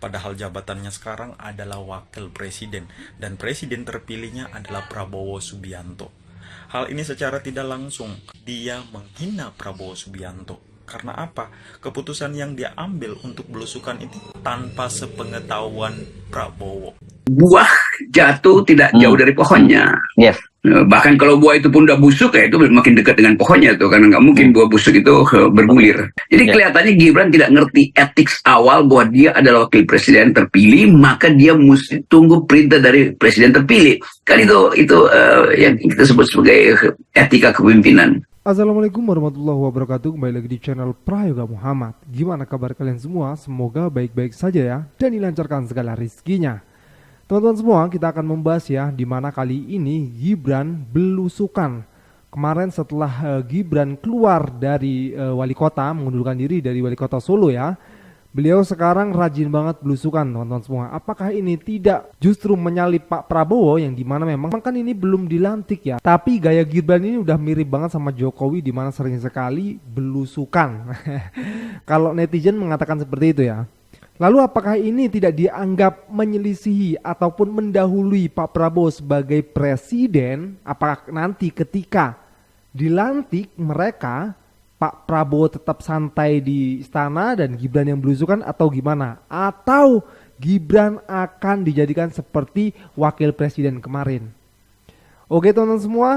Padahal jabatannya sekarang adalah wakil presiden dan presiden terpilihnya adalah Prabowo Subianto. Hal ini secara tidak langsung dia menghina Prabowo Subianto. Karena apa? Keputusan yang dia ambil untuk belusukan itu tanpa sepengetahuan Prabowo. Buah jatuh tidak jauh dari pohonnya. Yes. Bahkan kalau buah itu pun udah busuk ya itu makin dekat dengan pohonnya tuh, karena nggak mungkin buah busuk itu bergulir. Jadi kelihatannya Gibran tidak ngerti etik awal bahwa dia adalah wakil presiden terpilih, maka dia mesti tunggu perintah dari presiden terpilih. Kan itu yang kita sebut sebagai etika kepemimpinan. Assalamualaikum warahmatullahi wabarakatuh. Kembali lagi di channel Prayoga Muhammad. Gimana kabar kalian semua? Semoga baik-baik saja ya, dan dilancarkan segala rizkinya. Teman-teman semua, kita akan membahas ya, dimana kali ini Gibran belusukan. Kemarin setelah Gibran keluar dari wali kota, mengundurkan diri dari wali kota Solo ya, beliau sekarang rajin banget belusukan, teman-teman semua. Apakah ini tidak justru menyalip Pak Prabowo yang dimana memang kan ini belum dilantik ya, tapi gaya Gibran ini udah mirip banget sama Jokowi, dimana sering sekali belusukan. Kalau netizen mengatakan seperti itu ya. Lalu apakah ini tidak dianggap menyelisihi ataupun mendahului Pak Prabowo sebagai presiden? Apakah nanti ketika dilantik mereka, Pak Prabowo tetap santai di istana dan Gibran yang belusukan atau gimana? Atau Gibran akan dijadikan seperti wakil presiden kemarin? Oke teman-teman semua,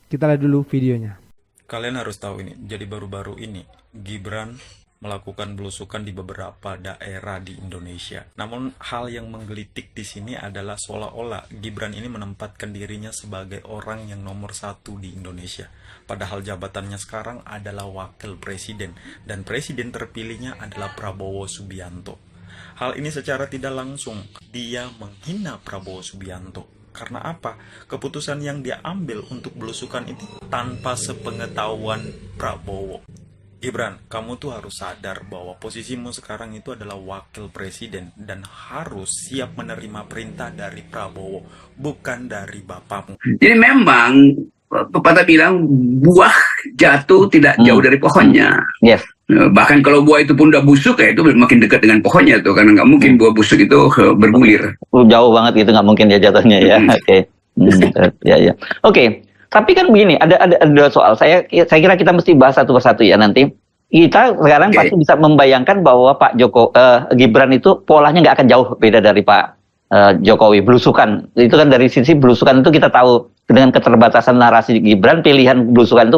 kita lihat dulu videonya. Kalian harus tahu ini, jadi baru-baru ini Gibran melakukan belusukan di beberapa daerah di Indonesia. Namun hal yang menggelitik di sini adalah seolah-olah Gibran ini menempatkan dirinya sebagai orang yang nomor satu di Indonesia. Padahal jabatannya sekarang adalah wakil presiden dan presiden terpilihnya adalah Prabowo Subianto. Hal ini secara tidak langsung dia menghina Prabowo Subianto. Karena apa? Keputusan yang dia ambil untuk belusukan itu tanpa sepengetahuan Prabowo. Gibran, kamu tuh harus sadar bahwa posisimu sekarang itu adalah wakil presiden dan harus siap menerima perintah dari Prabowo, bukan dari bapakmu. Jadi memang pepatah bilang buah jatuh tidak jauh dari pohonnya. Yes. Bahkan kalau buah itu pun udah busuk ya itu makin dekat dengan pohonnya tuh, karena nggak mungkin buah busuk itu bergulir. Jauh banget gitu, nggak mungkin dia jatuhnya ya. Oke. Ya. Oke. Tapi kan begini, ada dua soal. Saya kira kita mesti bahas satu persatu ya nanti. Kita sekarang pasti bisa membayangkan bahwa Pak Gibran itu polanya nggak akan jauh beda dari Pak Jokowi. Belusukan itu kan dari sisi belusukan itu kita tahu dengan keterbatasan narasi Gibran, pilihan belusukan itu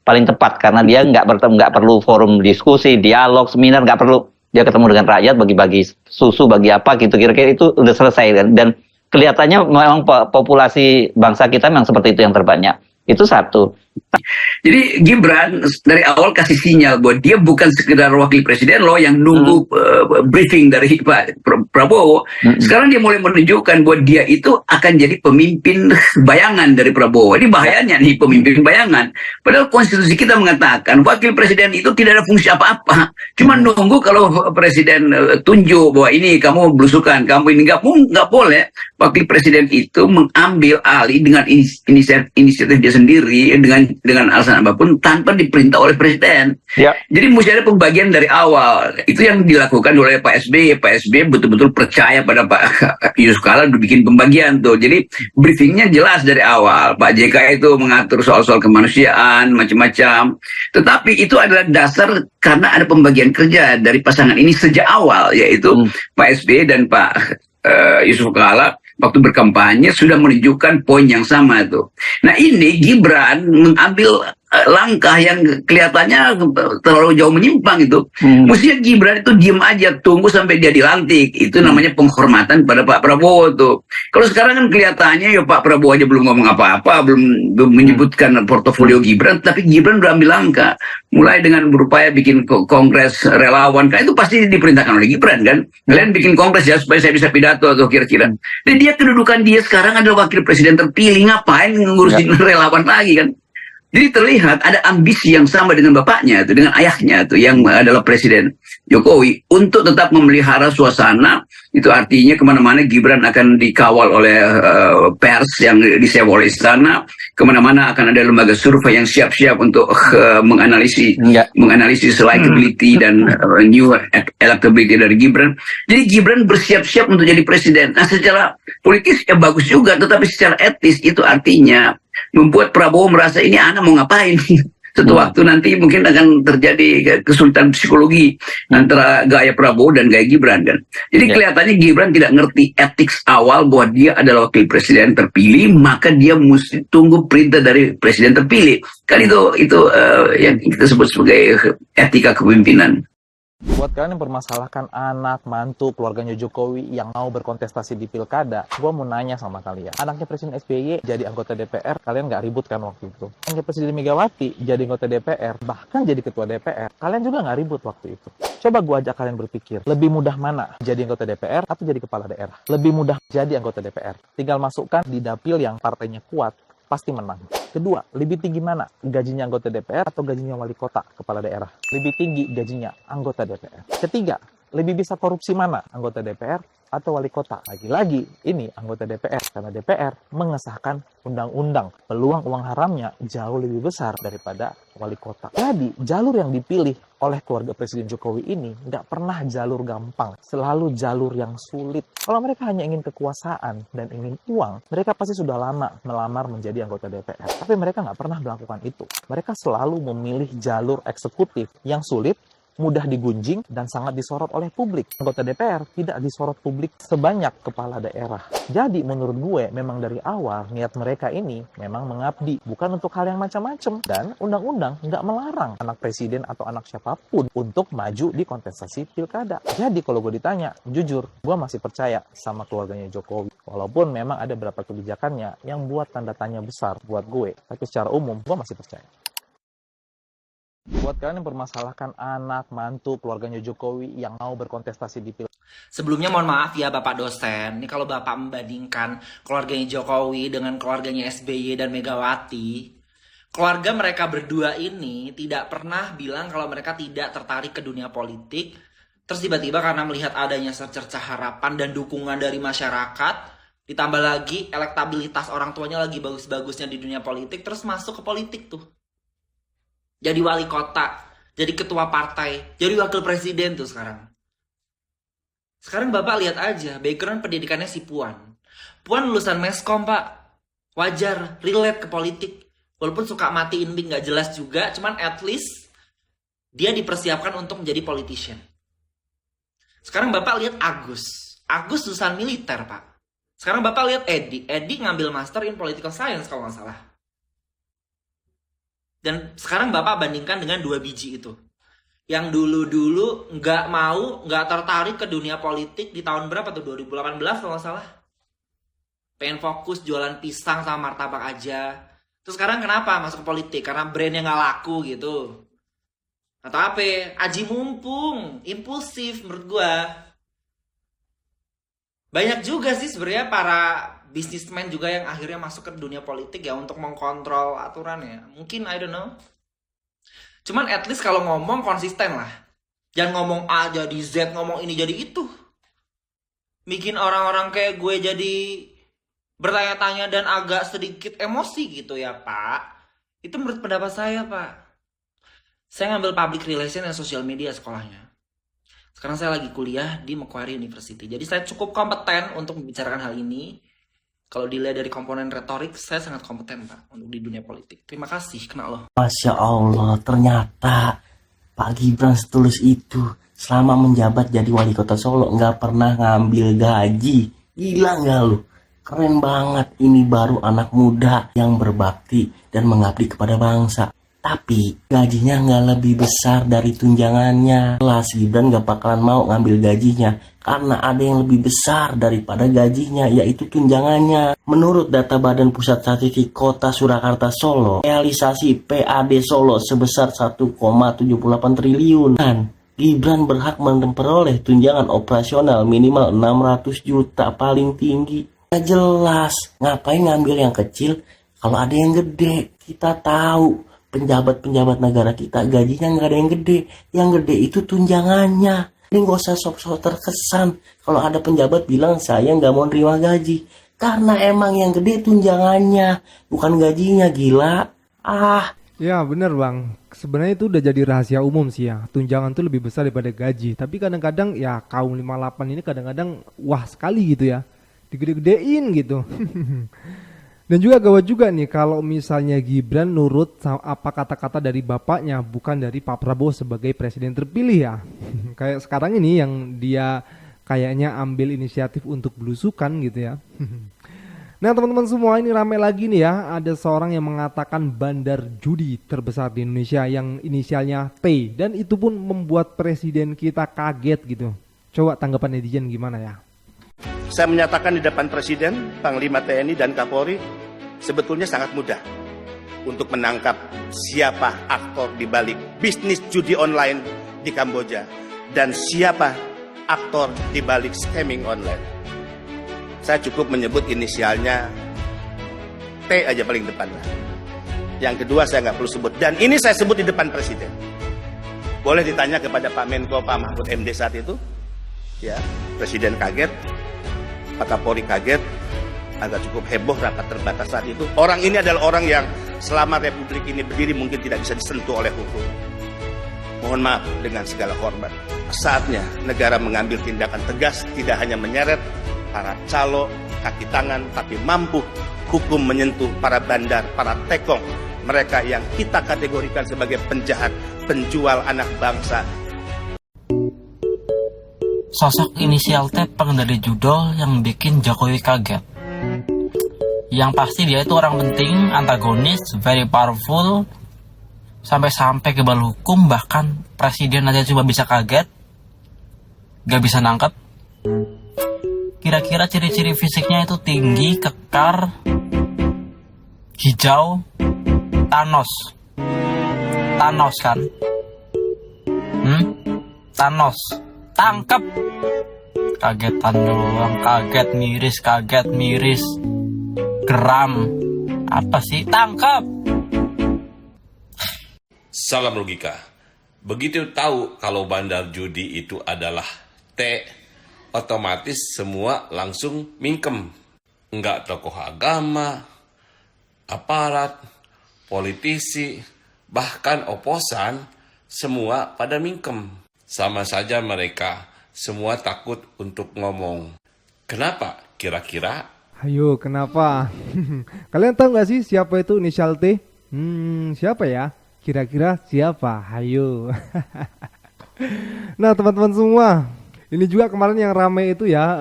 paling tepat karena dia nggak perlu forum diskusi, dialog, seminar, nggak perlu, dia ketemu dengan rakyat, bagi-bagi susu, bagi apa gitu, kira-kira itu udah selesai dan kelihatannya memang populasi bangsa kita memang seperti itu yang terbanyak. Itu satu. Jadi Gibran dari awal kasih sinyal bahwa dia bukan sekedar wakil presiden loh yang nunggu briefing dari Pak Prabowo. Sekarang dia mulai menunjukkan bahwa dia itu akan jadi pemimpin bayangan dari Prabowo. Ini bahayanya nih, pemimpin bayangan. Padahal konstitusi kita mengatakan wakil presiden itu tidak ada fungsi apa-apa. Cuma nunggu kalau presiden tunjuk bahwa ini kamu belusukan, kamu ini nggak boleh. Wakil presiden itu mengambil alih dengan inisiatif dia sendiri dengan alasan apapun tanpa diperintah oleh presiden. Ya. Jadi mesti ada pembagian dari awal. Itu yang dilakukan oleh Pak SBY. Pak SBY betul-betul percaya pada Pak Yusuf Kala untuk bikin pembagian tuh. Jadi briefingnya jelas dari awal. Pak JK itu mengatur soal-soal kemanusiaan macam-macam. Tetapi itu adalah dasar karena ada pembagian kerja dari pasangan ini sejak awal, yaitu Pak SBY dan Pak Yusuf Kala waktu berkampanye sudah menunjukkan poin yang sama itu. Nah ini Gibran mengambil langkah yang kelihatannya terlalu jauh menyimpang itu. Mestinya Gibran itu diem aja, tunggu sampai dia dilantik. Itu namanya penghormatan pada Pak Prabowo tuh. Kalau sekarang kan kelihatannya ya Pak Prabowo aja belum ngomong apa-apa, belum menyebutkan portofolio Gibran, tapi Gibran udah ambil langkah. Mulai dengan berupaya bikin kongres relawan, kan itu pasti diperintahkan oleh Gibran kan. Kalian bikin kongres ya supaya saya bisa pidato atau kira-kira. Dan dia kedudukan dia sekarang adalah wakil presiden terpilih, ngapain ngurusin relawan lagi kan? Jadi terlihat ada ambisi yang sama dengan bapaknya, itu dengan ayahnya, itu yang adalah Presiden Jokowi, untuk tetap memelihara suasana. Itu artinya kemana-mana Gibran akan dikawal oleh pers yang disewa oleh istana, kemana-mana akan ada lembaga survei yang siap-siap untuk menganalisis likability dan new electability dari Gibran. Jadi Gibran bersiap-siap untuk jadi presiden. Nah, secara politis ya bagus juga, tetapi secara etis itu artinya membuat Prabowo merasa ini anak mau ngapain. Suatu waktu nanti mungkin akan terjadi kesulitan psikologi antara gaya Prabowo dan gaya Gibran kan. Jadi kelihatannya Gibran tidak ngerti etik awal bahwa dia adalah wakil presiden terpilih, maka dia mesti tunggu perintah dari presiden terpilih. Kan itu yang kita sebut sebagai etika kepemimpinan. Buat kalian yang permasalahkan anak, mantu, keluarganya Jokowi yang mau berkontestasi di pilkada, gue mau nanya sama kalian. Anaknya Presiden SBY jadi anggota DPR, kalian nggak ribut kan waktu itu? Anaknya Presiden Megawati jadi anggota DPR, bahkan jadi ketua DPR, kalian juga nggak ribut waktu itu. Coba gue ajak kalian berpikir, lebih mudah mana? Jadi anggota DPR atau jadi kepala daerah? Lebih mudah jadi anggota DPR. Tinggal masukkan di dapil yang partainya kuat, pasti menang. Kedua, lebih tinggi mana? Gajinya anggota DPR atau gajinya wali kota, kepala daerah? Lebih tinggi gajinya anggota DPR. Ketiga, lebih bisa korupsi mana? Anggota DPR atau wali kota? Lagi-lagi, ini anggota DPR. Karena DPR mengesahkan undang-undang. Peluang uang haramnya jauh lebih besar daripada wali kota. Jadi, jalur yang dipilih oleh keluarga Presiden Jokowi ini nggak pernah jalur gampang. Selalu jalur yang sulit. Kalau mereka hanya ingin kekuasaan dan ingin uang, mereka pasti sudah lama melamar menjadi anggota DPR. Tapi mereka nggak pernah melakukan itu. Mereka selalu memilih jalur eksekutif yang sulit, mudah digunjing, dan sangat disorot oleh publik. Anggota DPR tidak disorot publik sebanyak kepala daerah. Jadi menurut gue, memang dari awal niat mereka ini memang mengabdi, bukan untuk hal yang macam-macam. Dan undang-undang nggak melarang anak presiden atau anak siapapun untuk maju di kontestasi pilkada. Jadi kalau gue ditanya, jujur, gue masih percaya sama keluarganya Jokowi. Walaupun memang ada beberapa kebijakannya yang buat tanda tanya besar buat gue. Tapi secara umum, gue masih percaya. Buat kalian yang permasalahkan anak, mantu, keluarganya Jokowi yang mau berkontestasi di pilkada. Sebelumnya mohon maaf ya Bapak dosen, ini kalau Bapak membandingkan keluarganya Jokowi dengan keluarganya SBY dan Megawati, keluarga mereka berdua ini tidak pernah bilang kalau mereka tidak tertarik ke dunia politik. Terus tiba-tiba karena melihat adanya secercah harapan dan dukungan dari masyarakat, ditambah lagi elektabilitas orang tuanya lagi bagus-bagusnya di dunia politik, terus masuk ke politik tuh. Jadi wali kota, jadi ketua partai, jadi wakil presiden tuh sekarang. Sekarang Bapak lihat aja, background pendidikannya si Puan. Puan lulusan Meskom, Pak. Wajar, relate ke politik. Walaupun suka matiin mic gak jelas juga, cuman at least dia dipersiapkan untuk menjadi politician. Sekarang Bapak lihat Agus. Agus lulusan militer, Pak. Sekarang Bapak lihat Edi. Edi ngambil master in political science kalau nggak salah. Dan sekarang Bapak bandingkan dengan dua biji itu. Yang dulu-dulu nggak tertarik ke dunia politik di tahun berapa tuh? 2018 kalau nggak salah. Pengen fokus jualan pisang sama martabak aja. Terus sekarang kenapa masuk ke politik? Karena brandnya nggak laku gitu. Atau apa? Aji mumpung, impulsif menurut gua. Banyak juga sih sebenarnya para bisnismen juga yang akhirnya masuk ke dunia politik ya untuk mengkontrol aturannya. Mungkin I don't know. Cuman at least kalau ngomong konsisten lah. Jangan ngomong A jadi Z, ngomong ini jadi itu. Bikin orang-orang kayak gue jadi bertanya-tanya dan agak sedikit emosi gitu ya Pak. Itu menurut pendapat saya Pak. Saya ngambil public relation dan social media sekolahnya. Sekarang saya lagi kuliah di Macquarie University. Jadi saya cukup kompeten untuk membicarakan hal ini. Kalau dilihat dari komponen retorik, saya sangat kompeten Pak untuk di dunia politik. Terima kasih, kena Allah. Masya Allah, ternyata Pak Gibran setulus itu selama menjabat jadi wali kota Solo nggak pernah ngambil gaji. Gila nggak lu? Keren banget, ini baru anak muda yang berbakti dan mengabdi kepada bangsa. Tapi gajinya nggak lebih besar dari tunjangannya. Lah Gibran nggak bakalan mau ngambil gajinya karena ada yang lebih besar daripada gajinya, yaitu tunjangannya. Menurut data Badan Pusat Statistik Kota Surakarta Solo, realisasi PAD Solo sebesar 1,78 triliun. Dan Gibran berhak memperoleh tunjangan operasional minimal 600 juta paling tinggi. Nah, jelas, ngapain ngambil yang kecil kalau ada yang gede? Kita tahu penjabat-penjabat negara kita gajinya nggak ada yang gede. Yang gede itu tunjangannya. Ini nggak usah sok-sok terkesan kalau ada penjabat bilang saya nggak mau nerima gaji. Karena emang yang gede tunjangannya, bukan gajinya, gila. Ya bener bang, sebenarnya itu udah jadi rahasia umum sih ya. Tunjangan tuh lebih besar daripada gaji. Tapi kadang-kadang ya kaum 58 ini kadang-kadang wah sekali gitu ya, digede-gedein gitu. Dan juga gawat juga nih kalau misalnya Gibran nurut apa kata-kata dari bapaknya, bukan dari Pak Prabowo sebagai presiden terpilih ya. Kayak sekarang ini yang dia kayaknya ambil inisiatif untuk belusukan gitu ya. Nah teman-teman semua, ini ramai lagi nih ya, ada seorang yang mengatakan bandar judi terbesar di Indonesia yang inisialnya T, dan itu pun membuat presiden kita kaget gitu. Coba tanggapan netizen gimana ya? Saya menyatakan di depan Presiden, Panglima TNI dan Kapolri, sebetulnya sangat mudah untuk menangkap siapa aktor di balik bisnis judi online di Kamboja dan siapa aktor di balik scamming online. Saya cukup menyebut inisialnya T aja paling depan lah. Yang kedua saya nggak perlu sebut, dan ini saya sebut di depan Presiden. Boleh ditanya kepada Pak Menko, Pak Mahfud MD saat itu, ya, Presiden kaget, Pak Kapolri kaget, agak cukup heboh rapat terbatas saat itu. Orang ini adalah orang yang selama Republik ini berdiri mungkin tidak bisa disentuh oleh hukum. Mohon maaf dengan segala hormat. Saatnya negara mengambil tindakan tegas, tidak hanya menyeret para calo, kaki tangan, tapi mampu hukum menyentuh para bandar, para tekong, mereka yang kita kategorikan sebagai penjahat, penjual anak bangsa. Sosok inisial T pengendali judol yang bikin Jokowi kaget. Yang pasti dia itu orang penting, antagonis, very powerful, sampai-sampai kebal hukum, bahkan presiden aja cuma bisa kaget, gak bisa nangkep. Kira-kira ciri-ciri fisiknya itu tinggi, kekar, hijau, Thanos kan? Thanos. Tangkap. Kagetan doang, kaget miris. Geram. Apa sih? Tangkap. Salam logika. Begitu tahu kalau bandar judi itu adalah T, otomatis semua langsung mingkem. Enggak tokoh agama, aparat, politisi, bahkan oposan, semua pada mingkem. Sama saja mereka semua takut untuk ngomong. Kenapa kira-kira? Ayo kenapa? Kalian tahu gak sih siapa itu inisial T? Siapa ya? Kira-kira siapa? Ayo. Nah teman-teman semua, ini juga kemarin yang ramai itu ya,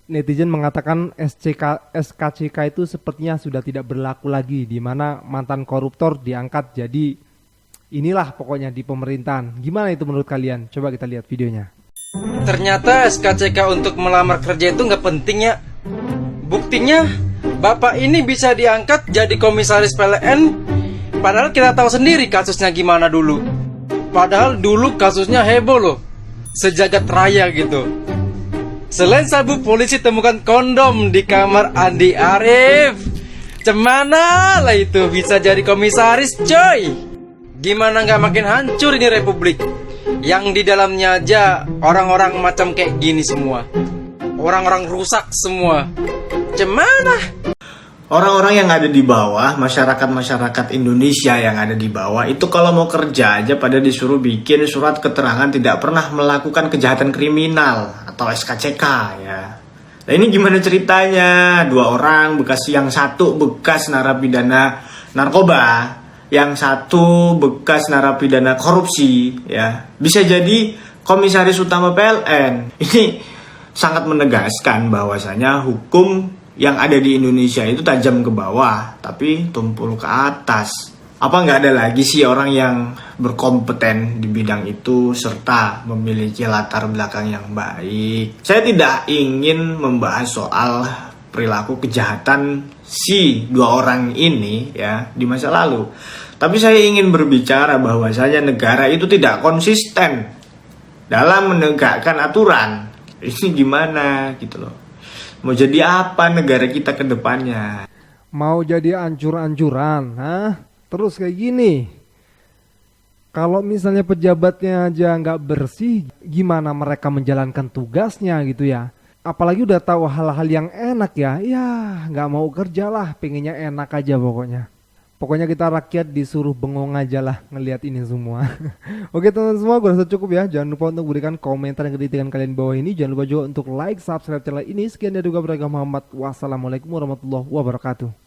netizen mengatakan SKCK itu sepertinya sudah tidak berlaku lagi, di mana mantan koruptor diangkat jadi inilah pokoknya di pemerintahan. Gimana itu menurut kalian? Coba kita lihat videonya. Ternyata SKCK untuk melamar kerja itu nggak penting ya. Buktinya bapak ini bisa diangkat jadi komisaris PLN, padahal kita tahu sendiri kasusnya gimana dulu. Padahal dulu kasusnya heboh loh, sejagat raya gitu. Selain sabu, polisi temukan kondom di kamar Andi Arief. Cemana lah itu bisa jadi komisaris coy. Gimana nggak makin hancur ini Republik? Yang di dalamnya aja orang-orang macam kayak gini semua. Orang-orang rusak semua. Cemana? Orang-orang yang ada di bawah, masyarakat-masyarakat Indonesia yang ada di bawah, itu kalau mau kerja aja pada disuruh bikin surat keterangan tidak pernah melakukan kejahatan kriminal atau SKCK ya. Nah ini gimana ceritanya? Dua orang, yang satu bekas narapidana narkoba, yang satu bekas narapidana korupsi ya, bisa jadi komisaris utama PLN. Ini sangat menegaskan bahwasanya hukum yang ada di Indonesia itu tajam ke bawah tapi tumpul ke atas. Apa nggak ada lagi sih orang yang berkompeten di bidang itu serta memiliki latar belakang yang baik? Saya tidak ingin membahas soal perilaku kejahatan si dua orang ini ya di masa lalu. Tapi saya ingin berbicara bahwasanya negara itu tidak konsisten dalam menegakkan aturan. Ini gimana gitu loh. Mau jadi apa negara kita ke depannya? Mau jadi ancur-ancuran, terus kayak gini. Kalau misalnya pejabatnya aja nggak bersih, gimana mereka menjalankan tugasnya gitu ya? Apalagi udah tahu hal-hal yang enak ya nggak mau kerja lah, pengennya enak aja pokoknya. Pokoknya kita rakyat disuruh bengong aja lah ngelihat ini semua. Oke teman-teman semua, gue rasa cukup ya. Jangan lupa untuk berikan komentar dan kritikan kalian bawah ini. Jangan lupa juga untuk like, subscribe channel ini. Sekian dari gue Bragam Muhammad. Wassalamualaikum warahmatullahi wabarakatuh.